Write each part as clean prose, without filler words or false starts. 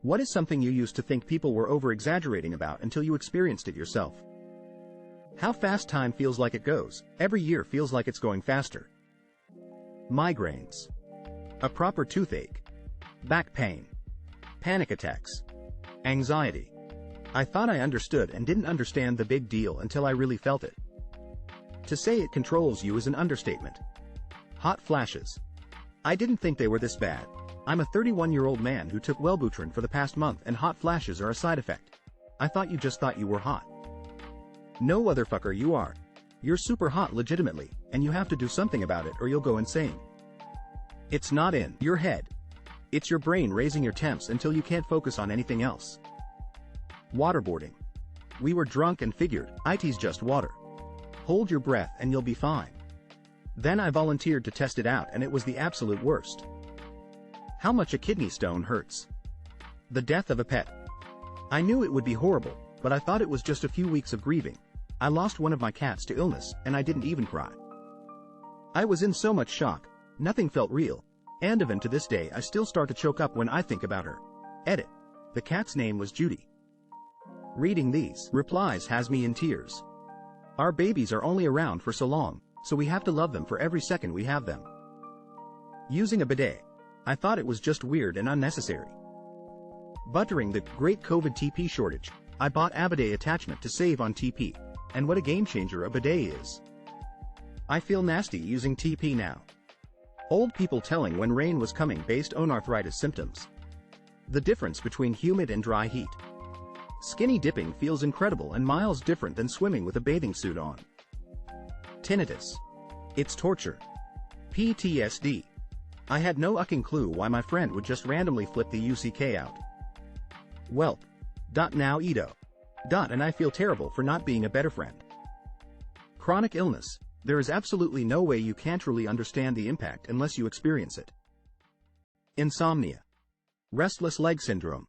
What is something you used to think people were over-exaggerating about until you experienced it yourself? How fast time feels like it goes. Every year feels like it's going faster. Migraines. A proper toothache. Back pain. Panic attacks. Anxiety. I thought I understood and didn't understand the big deal until I really felt it. To say it controls you is an understatement. Hot flashes. I didn't think they were this bad. I'm a 31-year-old man who took Wellbutrin for the past month and hot flashes are a side effect. I thought you just thought you were hot. No, motherfucker, you are. You're super hot legitimately, and you have to do something about it or you'll go insane. It's not in your head. It's your brain raising your temps until you can't focus on anything else. Waterboarding. We were drunk and figured, it's just water. Hold your breath and you'll be fine. Then I volunteered to test it out and it was the absolute worst. How much a kidney stone hurts. The death of a pet. I knew it would be horrible, but I thought it was just a few weeks of grieving. I lost one of my cats to illness, and I didn't even cry. I was in so much shock, nothing felt real, and even to this day I still start to choke up when I think about her. Edit. The cat's name was Judy. Reading these replies has me in tears. Our babies are only around for so long, so we have to love them for every second we have them. Using a bidet. I thought it was just weird and unnecessary. But during the great COVID TP shortage, I bought a bidet attachment to save on TP, and what a game changer a bidet is. I feel nasty using TP now. Old people telling when rain was coming based on arthritis symptoms. The difference between humid and dry heat. Skinny dipping feels incredible and miles different than swimming with a bathing suit on. Tinnitus. It's torture. PTSD. I had no fucking clue why my friend would just randomly flip the UCK out. Welp. Now Edo. And I feel terrible for not being a better friend. Chronic illness. There is absolutely no way you can truly understand the impact unless you experience it. Insomnia. Restless leg syndrome.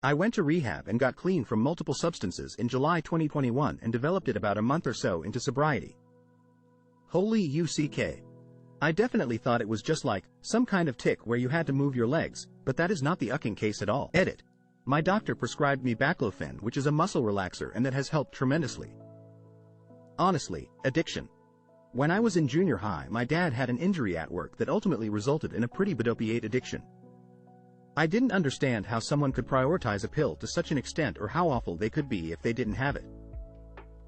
I went to rehab and got clean from multiple substances in July 2021 and developed it about a month or so into sobriety. Holy UCK. I definitely thought it was just like some kind of tic where you had to move your legs, but that is not the ucking case at all. Edit. My doctor prescribed me baclofen, which is a muscle relaxer and that has helped tremendously. Honestly, addiction. When I was in junior high, my dad had an injury at work that ultimately resulted in a pretty bad opiate addiction. I didn't understand how someone could prioritize a pill to such an extent or how awful they could be if they didn't have it.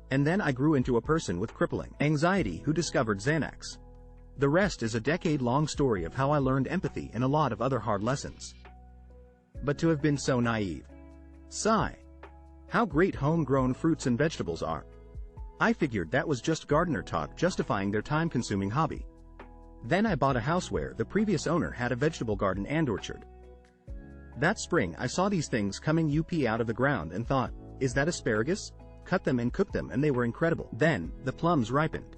And then I grew into a person with crippling anxiety who discovered Xanax. The rest is a decade-long story of how I learned empathy and a lot of other hard lessons. But to have been so naive. Sigh. How great homegrown fruits and vegetables are. I figured that was just gardener talk justifying their time-consuming hobby. Then I bought a house where the previous owner had a vegetable garden and orchard. That spring I saw these things coming up out of the ground and thought, is that asparagus? Cut them and cook them and they were incredible. Then, the plums ripened.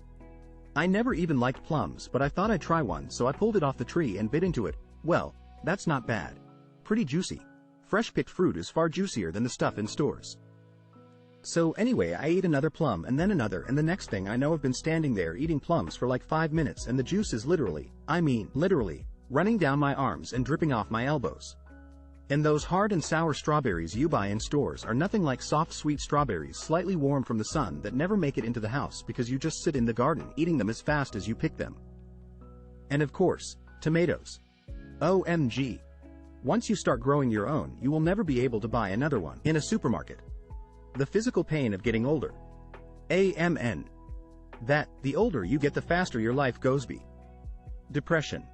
I never even liked plums, but I thought I'd try one, so I pulled it off the tree and bit into it. Well, that's not bad. Pretty juicy. Fresh-picked fruit is far juicier than the stuff in stores. So anyway, I ate another plum and then another, and the next thing I know I've been standing there eating plums for like 5 minutes and the juice is literally, running down my arms and dripping off my elbows. And those hard and sour strawberries you buy in stores are nothing like soft sweet strawberries slightly warm from the sun that never make it into the house because you just sit in the garden eating them as fast as you pick them. And of course, tomatoes. OMG. Once you start growing your own, you will never be able to buy another one in a supermarket. The physical pain of getting older. AMN. That, the older you get the faster your life goes by. Depression.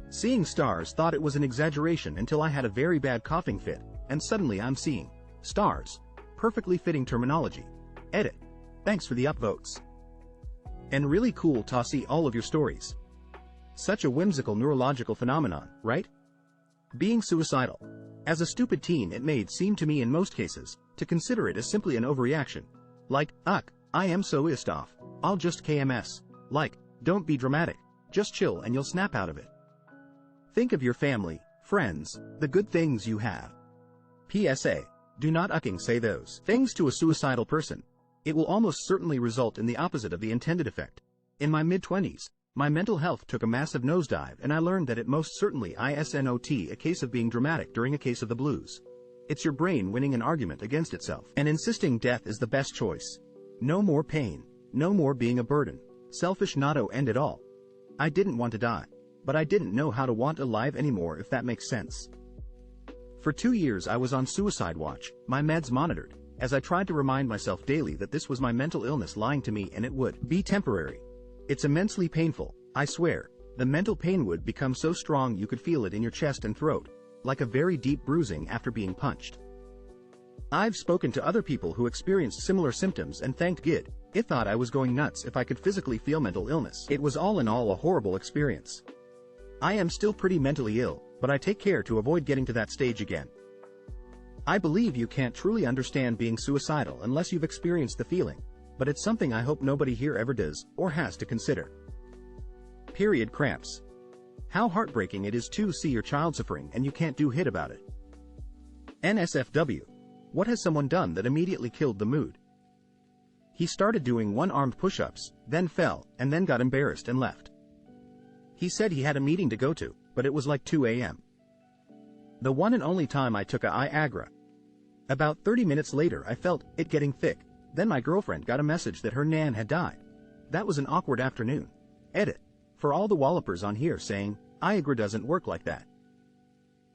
Seeing stars thought it was an exaggeration until I had a very bad coughing fit, and suddenly I'm seeing stars. Perfectly fitting terminology. Edit. Thanks for the upvotes. And really cool to see all of your stories. Such a whimsical neurological phenomenon, right? Being suicidal. As a stupid teen, it made seem to me in most cases to consider it as simply an overreaction. Like, I am so pissed off, I'll just KMS. Like, don't be dramatic, just chill and you'll snap out of it. Think of your family, friends, the good things you have. PSA. Do not say those things to a suicidal person. It will almost certainly result in the opposite of the intended effect. In my mid-20s, my mental health took a massive nosedive and I learned that it most certainly is not a case of being dramatic during a case of the blues. It's your brain winning an argument against itself and insisting death is the best choice. No more pain. No more being a burden. Selfish natto end it all. I didn't want to die. But I didn't know how to want alive anymore, if that makes sense. For 2 years I was on suicide watch, my meds monitored, as I tried to remind myself daily that this was my mental illness lying to me and it would be temporary. It's immensely painful, I swear. The mental pain would become so strong you could feel it in your chest and throat, like a very deep bruising after being punched. I've spoken to other people who experienced similar symptoms and thanked God, it thought I was going nuts if I could physically feel mental illness. It was all in all a horrible experience. I am still pretty mentally ill, but I take care to avoid getting to that stage again. I believe you can't truly understand being suicidal unless you've experienced the feeling, but it's something I hope nobody here ever does, or has to consider. Period cramps. How heartbreaking it is to see your child suffering and you can't do shit about it. NSFW. What has someone done that immediately killed the mood? He started doing one-armed push-ups, then fell, and then got embarrassed and left. He said he had a meeting to go to, but it was like 2 a.m. The one and only time I took a Viagra. About 30 minutes later I felt it getting thick, then my girlfriend got a message that her nan had died. That was an awkward afternoon. Edit. For all the wallopers on here saying, Viagra doesn't work like that.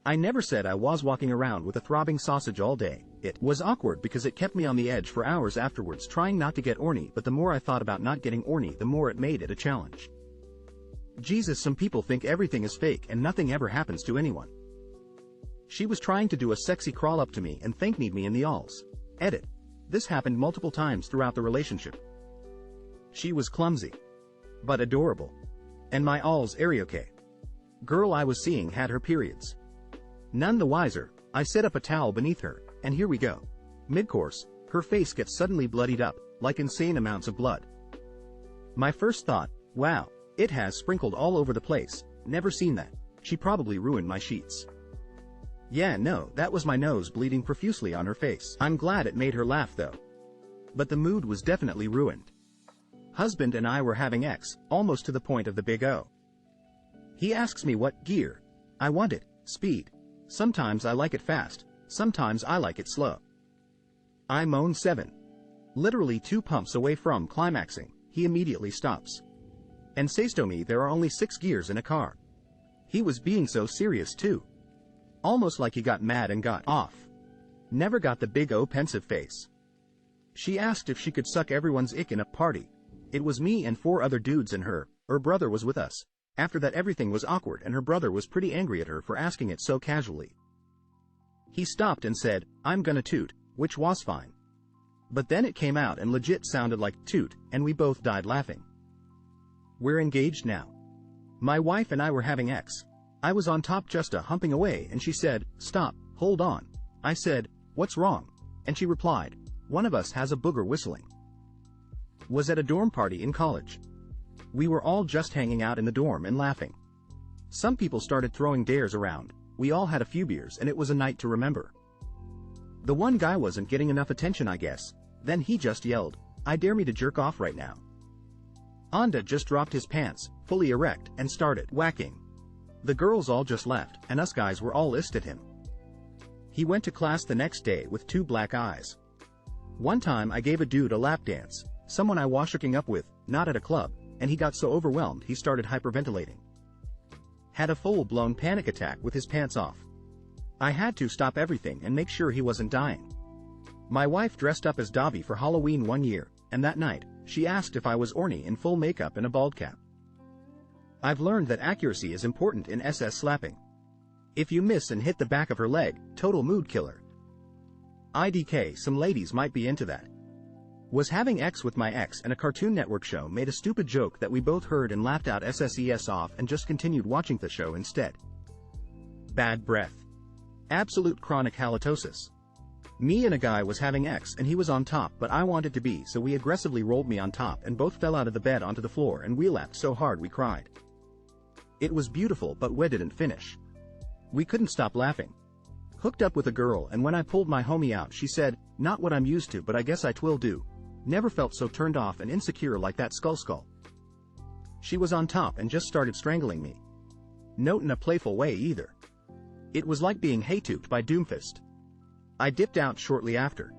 I never said I was walking around with a throbbing sausage all day. It was awkward because it kept me on the edge for hours afterwards trying not to get orny, but the more I thought about not getting orny the more it made it a challenge. Jesus, some people think everything is fake and nothing ever happens to anyone. She was trying to do a sexy crawl up to me and thank me in the alls. Edit. This happened multiple times throughout the relationship. She was clumsy. But adorable. And my alls okay. Girl I was seeing had her periods. None the wiser, I set up a towel beneath her, and here we go. Mid-course, her face gets suddenly bloodied up, like insane amounts of blood. My first thought, wow, it has sprinkled all over the place, never seen that. She probably ruined my sheets. Yeah, no, that was my nose bleeding profusely on her face. I'm glad it made her laugh though. But the mood was definitely ruined. Husband and I were having X, almost to the point of the big O. He asks me what gear I want it, speed. Sometimes I like it fast, sometimes I like it slow. I moan 7. Literally 2 pumps away from climaxing, he immediately stops. And says to me there are only 6 gears in a car. He was being so serious too. Almost like he got mad and got off. Never got the big O pensive face. She asked if she could suck everyone's ick in a party. It was me and 4 other dudes and her brother was with us. After that everything was awkward and her brother was pretty angry at her for asking it so casually. He stopped and said, I'm gonna toot, which was fine. But then it came out and legit sounded like toot, and we both died laughing. We're engaged now. My wife and I were having X. I was on top just humping away and she said, stop, hold on. I said, what's wrong? And she replied, one of us has a booger whistling. Was at a dorm party in college. We were all just hanging out in the dorm and laughing. Some people started throwing dares around, we all had a few beers and it was a night to remember. The one guy wasn't getting enough attention I guess, then he just yelled, I dare me to jerk off right now. Anda just dropped his pants, fully erect, and started whacking. The girls all just left, and us guys were all pissed at him. He went to class the next day with 2 black eyes. One time I gave a dude a lap dance, someone I was hooking up with, not at a club, and he got so overwhelmed he started hyperventilating. Had a full-blown panic attack with his pants off. I had to stop everything and make sure he wasn't dying. My wife dressed up as Dobby for Halloween one year, and that night, she asked if I was orny in full makeup and a bald cap. I've learned that accuracy is important in SS slapping. If you miss and hit the back of her leg, total mood killer. IDK, some ladies might be into that. Was having X with my ex and a Cartoon Network show made a stupid joke that we both heard and laughed out SSES off and just continued watching the show instead. Bad breath. Absolute chronic halitosis. Me and a guy was having X and he was on top but I wanted to be so we aggressively rolled me on top and both fell out of the bed onto the floor and we laughed so hard we cried. It was beautiful but we didn't finish. We couldn't stop laughing. Hooked up with a girl and when I pulled my homie out she said, not what I'm used to but I guess I twill do. Never felt so turned off and insecure like that skull. She was on top and just started strangling me. Not in a playful way either. It was like being haytooped by Doomfist. I dipped out shortly after.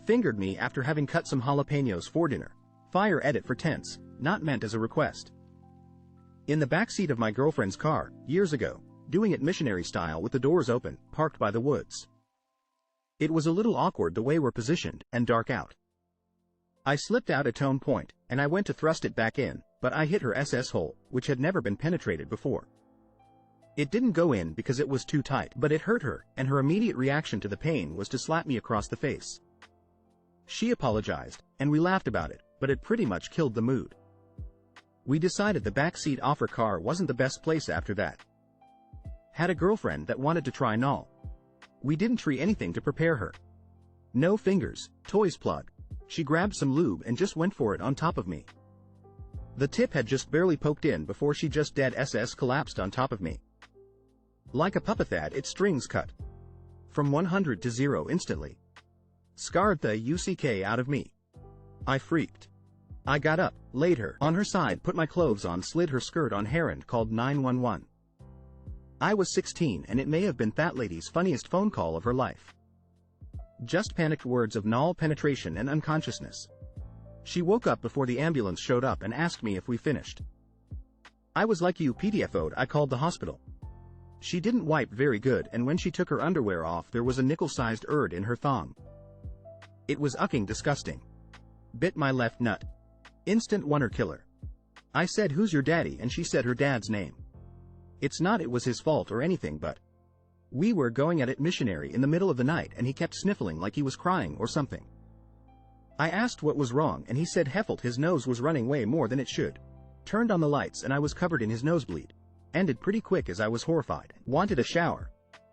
Fingered me after having cut some jalapenos for dinner. Fire edit for tense, not meant as a request. In the backseat of my girlfriend's car, years ago, doing it missionary style with the doors open, parked by the woods. It was a little awkward the way we're positioned, and dark out. I slipped out a tone point, and I went to thrust it back in, but I hit her SS hole, which had never been penetrated before. It didn't go in because it was too tight, but it hurt her, and her immediate reaction to the pain was to slap me across the face. She apologized, and we laughed about it, but it pretty much killed the mood. We decided the backseat of her car wasn't the best place after that. Had a girlfriend that wanted to try null. We didn't tree anything to prepare her. No fingers, toys plug. She grabbed some lube and just went for it on top of me. The tip had just barely poked in before she just dead SS collapsed on top of me. Like a puppethad, its strings cut. From 100 to 0 instantly. Scarred the UCK out of me. I freaked. I got up, laid her on her side, put my clothes on, slid her skirt on hair and called 911. I was 16 and it may have been that lady's funniest phone call of her life. Just panicked words of null penetration and unconsciousness. She woke up before the ambulance showed up and asked me if we finished. I was like you PDFO'd, I called the hospital. She didn't wipe very good, and when she took her underwear off there was a nickel-sized erd in her thong. It was ucking disgusting. Bit my left nut. Instant wonder killer. I said, "Who's your daddy?" and she said her dad's name. It's not it was his fault or anything, but we were going at it missionary in the middle of the night and he kept sniffling like he was crying or something. I asked what was wrong and he said heffled his nose was running way more than it should. Turned on the lights and I was covered in his nosebleed. Ended pretty quick as I was horrified. Wanted a shower.